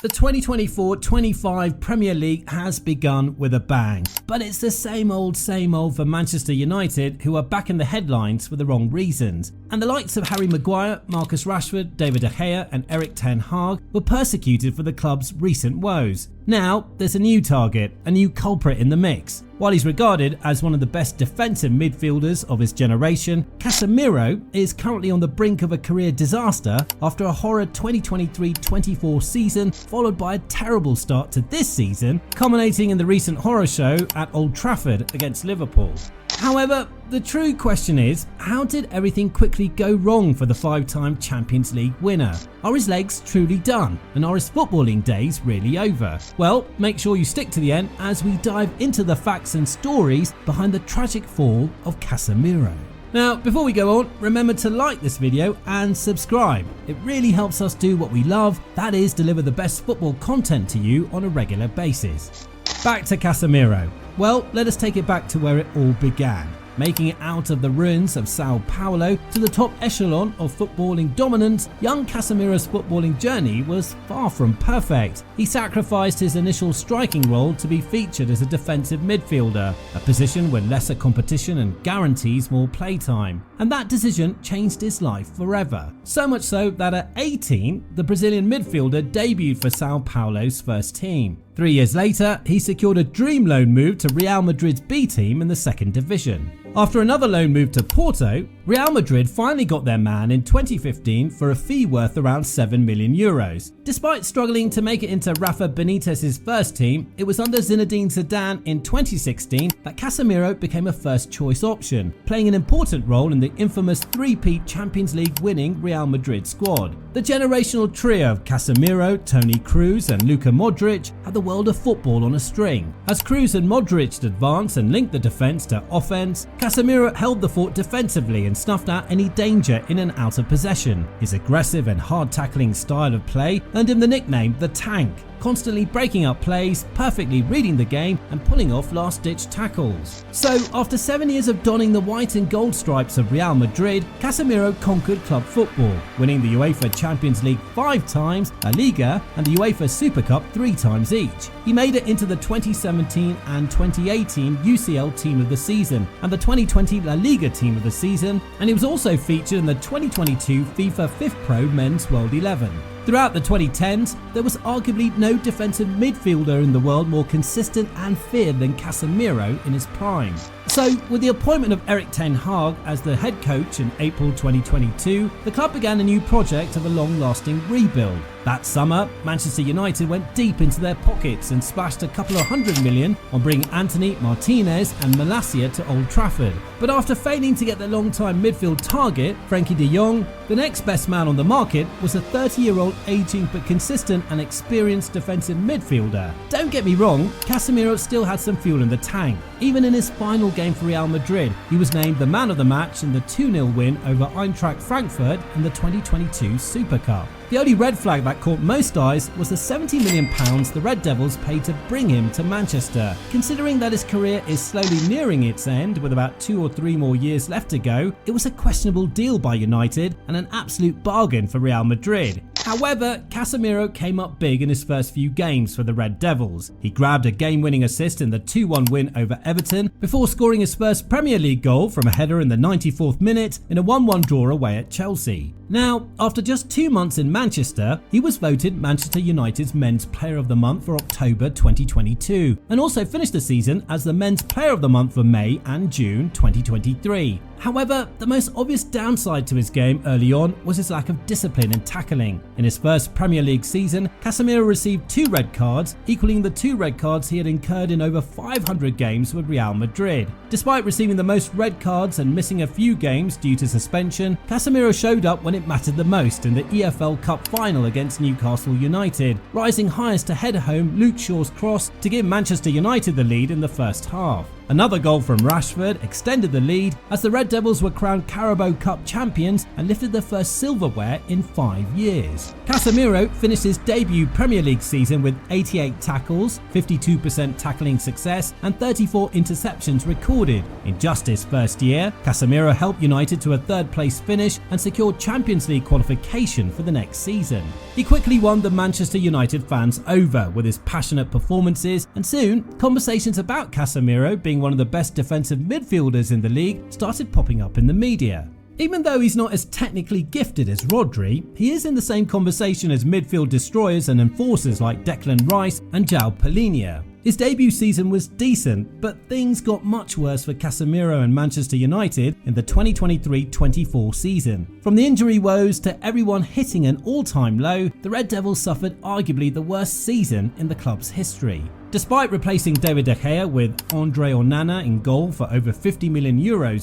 The 2024-25 Premier League has begun with a bang, but it's the same old for Manchester United, who are back in the headlines for the wrong reasons. And the likes of Harry Maguire, Marcus Rashford, David De Gea and Erik ten Hag were persecuted for the club's recent woes. Now there's a new target, a new culprit in the mix. While he's regarded as one of the best defensive midfielders of his generation, Casemiro is currently on the brink of a career disaster after a horror 2023-24 season followed by a terrible start to this season, culminating in the recent horror show at Old Trafford against Liverpool. However, the true question is, how did everything quickly go wrong for the five-time Champions League winner? Are his legs truly done? And are his footballing days really over? Well, make sure you stick to the end as we dive into the facts and stories behind the tragic fall of Casemiro. Now, before we go on, remember to like this video and subscribe. It really helps us do what we love, that is deliver the best football content to you on a regular basis. Back to Casemiro. Well, let us take it back to where it all began. Making it out of the ruins of Sao Paulo to the top echelon of footballing dominance, young Casemiro's footballing journey was far from perfect. He sacrificed his initial striking role to be featured as a defensive midfielder, a position with lesser competition and guarantees more playtime. And that decision changed his life forever. So much so that at 18, the Brazilian midfielder debuted for Sao Paulo's first team. 3 years later, he secured a dream loan move to Real Madrid's B team in the second division. After another loan move to Porto, Real Madrid finally got their man in 2015 for a fee worth around €7 million. Despite struggling to make it into Rafa Benitez's first team, it was under Zinedine Zidane in 2016 that Casemiro became a first choice option, playing an important role in the infamous three-peat Champions League winning Real Madrid squad. The generational trio of Casemiro, Toni Kroos and Luka Modric had the world of football on a string. As Kroos and Modric advanced and linked the defence to offence, Casemiro held the fort defensively and snuffed out any danger in and out of possession. His aggressive and hard-tackling style of play earned him the nickname The Tank, constantly breaking up plays, perfectly reading the game and pulling off last-ditch tackles. So, after 7 years of donning the white and gold stripes of Real Madrid, Casemiro conquered club football, winning the UEFA Champions League 5 times, La Liga and the UEFA Super Cup 3 times each. He made it into the 2017 and 2018 UCL Team of the Season and the 2020 La Liga Team of the Season, and he was also featured in the 2022 FIFA 5th Pro Men's World 11. Throughout the 2010s, there was arguably no defensive midfielder in the world more consistent and feared than Casemiro in his prime. So, with the appointment of Erik ten Hag as the head coach in April 2022, the club began a new project of a long-lasting rebuild. That summer, Manchester United went deep into their pockets and splashed a couple of $100 million on bringing Anthony Martinez and Malacia to Old Trafford. But after failing to get their long-time midfield target, Frenkie de Jong, the next best man on the market was a 30-year-old aging but consistent and experienced defensive midfielder. Don't get me wrong, Casemiro still had some fuel in the tank. Even in his final game for Real Madrid, he was named the man of the match in the 2-0 win over Eintracht Frankfurt in the 2022 Super Cup. The only red flag that caught most eyes was the £70 million the Red Devils paid to bring him to Manchester. Considering that his career is slowly nearing its end with about 2 or 3 more years left to go, it was a questionable deal by United and an absolute bargain for Real Madrid. However, Casemiro came up big in his first few games for the Red Devils. He grabbed a game-winning assist in the 2-1 win over Everton before scoring his first Premier League goal from a header in the 94th minute in a 1-1 draw away at Chelsea. Now, after just 2 months in Manchester, he was voted Manchester United's Men's Player of the Month for October 2022 and also finished the season as the Men's Player of the Month for May and June 2023. However, the most obvious downside to his game early on was his lack of discipline and tackling. In his first Premier League season, Casemiro received 2 red cards, equaling the 2 red cards he had incurred in over 500 games with Real Madrid. Despite receiving the most red cards and missing a few games due to suspension, Casemiro showed up when it mattered the most in the EFL Cup final against Newcastle United, rising highest to head home Luke Shaw's cross to give Manchester United the lead in the first half. Another goal from Rashford extended the lead as the Red Devils were crowned Carabao Cup champions and lifted their first silverware in 5 years. Casemiro finished his debut Premier League season with 88 tackles, 52% tackling success and 34 interceptions recorded. In just his first year, Casemiro helped United to a third-place finish and secured Champions League qualification for the next season. He quickly won the Manchester United fans over with his passionate performances, and soon conversations about Casemiro being one of the best defensive midfielders in the league started popping up in the media. Even though he's not as technically gifted as Rodri, he is in the same conversation as midfield destroyers and enforcers like Declan Rice and João Palhinha. His debut season was decent, but things got much worse for Casemiro and Manchester United in the 2023-24 season. From the injury woes to everyone hitting an all-time low, the Red Devils suffered arguably the worst season in the club's history. Despite replacing David De Gea with Andre Onana in goal for over €50 million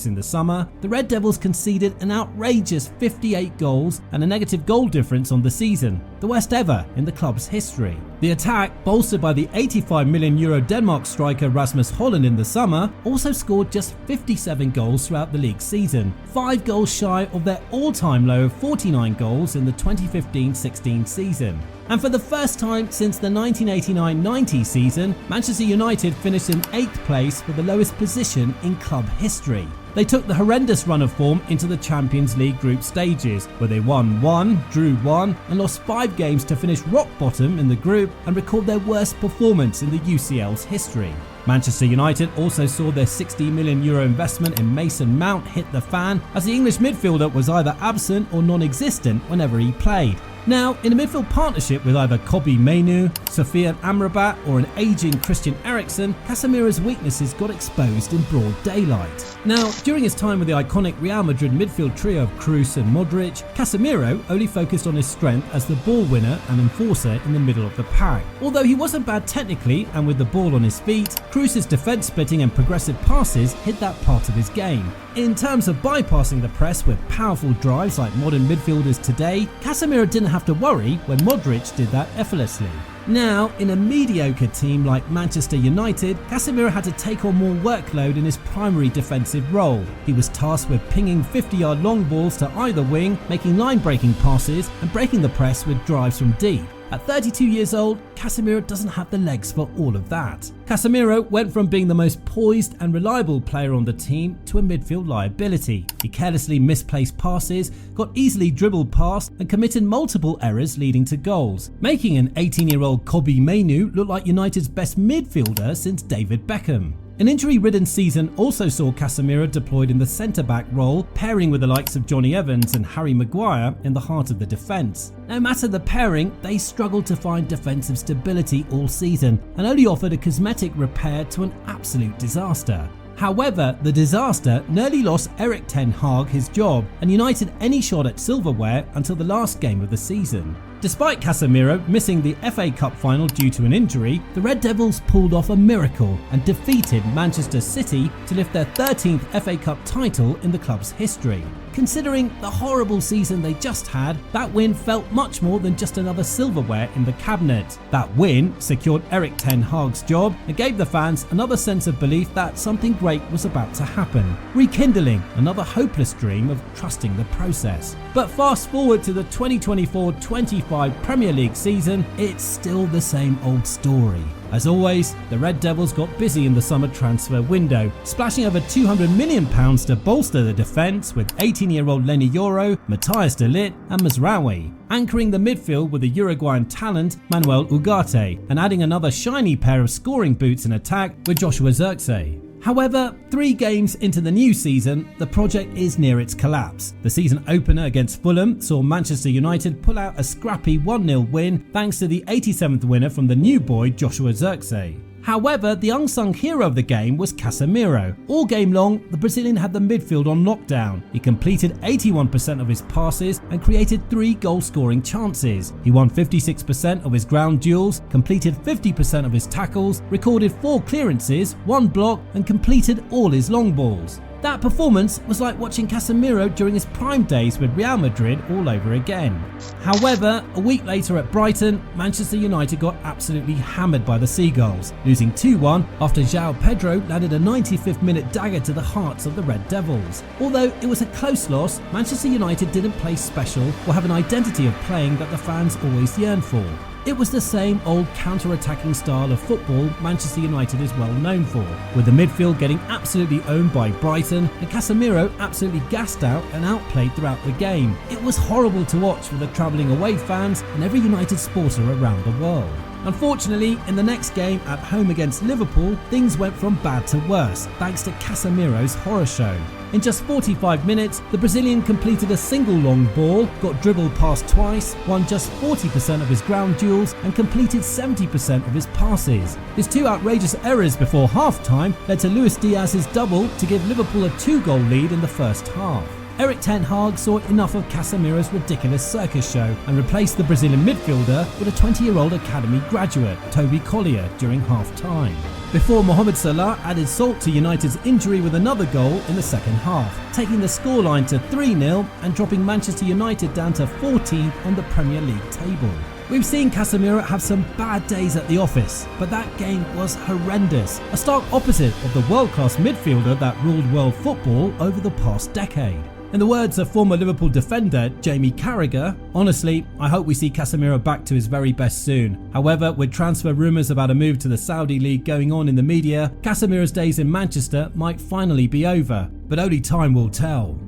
in the summer, the Red Devils conceded an outrageous 58 goals and a negative goal difference on the season, the worst ever in the club's history. The attack, bolstered by the €85 million Denmark striker Rasmus Højlund in the summer, also scored just 57 goals throughout the league season, 5 goals shy of their all-time low of 49 goals in the 2015-16 season. And for the first time since the 1989-90 season, Manchester United finished in 8th place for the lowest position in club history. They took the horrendous run of form into the Champions League group stages, where they won 1, drew 1 and lost 5 games to finish rock bottom in the group and record their worst performance in the UCL's history. Manchester United also saw their €60 million investment in Mason Mount hit the fan, as the English midfielder was either absent or non-existent whenever he played. Now, in a midfield partnership with either Kobbie Mainoo, Sofian Amrabat or an aging Christian Eriksen, Casemiro's weaknesses got exposed in broad daylight. Now, during his time with the iconic Real Madrid midfield trio of Kroos and Modric, Casemiro only focused on his strength as the ball winner and enforcer in the middle of the pack. Although he wasn't bad technically and with the ball on his feet, Kroos' defence splitting and progressive passes hid that part of his game. In terms of bypassing the press with powerful drives like modern midfielders today, Casemiro didn't have to worry when Modric did that effortlessly. Now, in a mediocre team like Manchester United, Casemiro had to take on more workload in his primary defensive role. He was tasked with pinging 50-yard long balls to either wing, making line-breaking passes and breaking the press with drives from deep. At 32 years old, Casemiro doesn't have the legs for all of that. Casemiro went from being the most poised and reliable player on the team to a midfield liability. He carelessly misplaced passes, got easily dribbled past and committed multiple errors leading to goals, making an 18-year-old Kobbie Mainoo look like United's best midfielder since David Beckham. An injury-ridden season also saw Casemiro deployed in the centre-back role, pairing with the likes of Johnny Evans and Harry Maguire in the heart of the defence. No matter the pairing, they struggled to find defensive stability all season and only offered a cosmetic repair to an absolute disaster. However, the disaster nearly lost Erik ten Hag his job and United any shot at silverware until the last game of the season. Despite Casemiro missing the FA Cup final due to an injury, the Red Devils pulled off a miracle and defeated Manchester City to lift their 13th FA Cup title in the club's history. Considering the horrible season they just had, that win felt much more than just another silverware in the cabinet. That win secured Erik ten Hag's job and gave the fans another sense of belief that something great was about to happen, rekindling another hopeless dream of trusting the process. But fast forward to the 2024-25 Premier League season, it's still the same old story. As always, the Red Devils got busy in the summer transfer window, splashing over £200 million to bolster the defence with 18-year-old Lenny Yoro, Matthias de Ligt and Mazraoui, anchoring the midfield with the Uruguayan talent Manuel Ugarte and adding another shiny pair of scoring boots in attack with Joshua Zirkzee. However, 3 games into the new season, the project is near its collapse. The season opener against Fulham saw Manchester United pull out a scrappy 1-0 win thanks to the 87th winner from the new boy Joshua Zirkzee. However, the unsung hero of the game was Casemiro. All game long, the Brazilian had the midfield on lockdown. He completed 81% of his passes and created 3 goal-scoring chances. He won 56% of his ground duels, completed 50% of his tackles, recorded 4 clearances, 1 block and completed all his long balls. That performance was like watching Casemiro during his prime days with Real Madrid all over again. However, a week later at Brighton, Manchester United got absolutely hammered by the Seagulls, losing 2-1 after João Pedro landed a 95th minute dagger to the hearts of the Red Devils. Although it was a close loss, Manchester United didn't play special or have an identity of playing that the fans always yearn for. It was the same old counter-attacking style of football Manchester United is well known for, with the midfield getting absolutely owned by Brighton and Casemiro absolutely gassed out and outplayed throughout the game. It was horrible to watch for the travelling away fans and every United supporter around the world. Unfortunately, in the next game at home against Liverpool, things went from bad to worse thanks to Casemiro's horror show. In just 45 minutes, the Brazilian completed a single long ball, got dribbled past twice, won just 40% of his ground duels and completed 70% of his passes. His two outrageous errors before half-time led to Luis Diaz's double to give Liverpool a 2-goal lead in the first half. Erik ten Hag saw enough of Casemiro's ridiculous circus show and replaced the Brazilian midfielder with a 20-year-old academy graduate, Toby Collier, during half-time, before Mohamed Salah added salt to United's injury with another goal in the second half, taking the scoreline to 3-0 and dropping Manchester United down to 14th on the Premier League table. We've seen Casemiro have some bad days at the office, but that game was horrendous, a stark opposite of the world-class midfielder that ruled world football over the past decade. In the words of former Liverpool defender Jamie Carragher, honestly, I hope we see Casemiro back to his very best soon. However, with transfer rumours about a move to the Saudi League going on in the media, Casemiro's days in Manchester might finally be over, but only time will tell.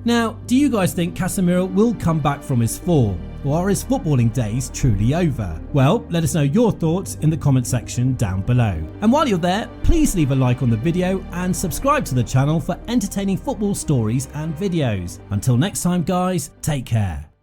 Now, do you guys think Casemiro will come back from his fall? Or are his footballing days truly over? Well, let us know your thoughts in the comment section down below. And while you're there, please leave a like on the video and subscribe to the channel for entertaining football stories and videos. Until next time guys, take care.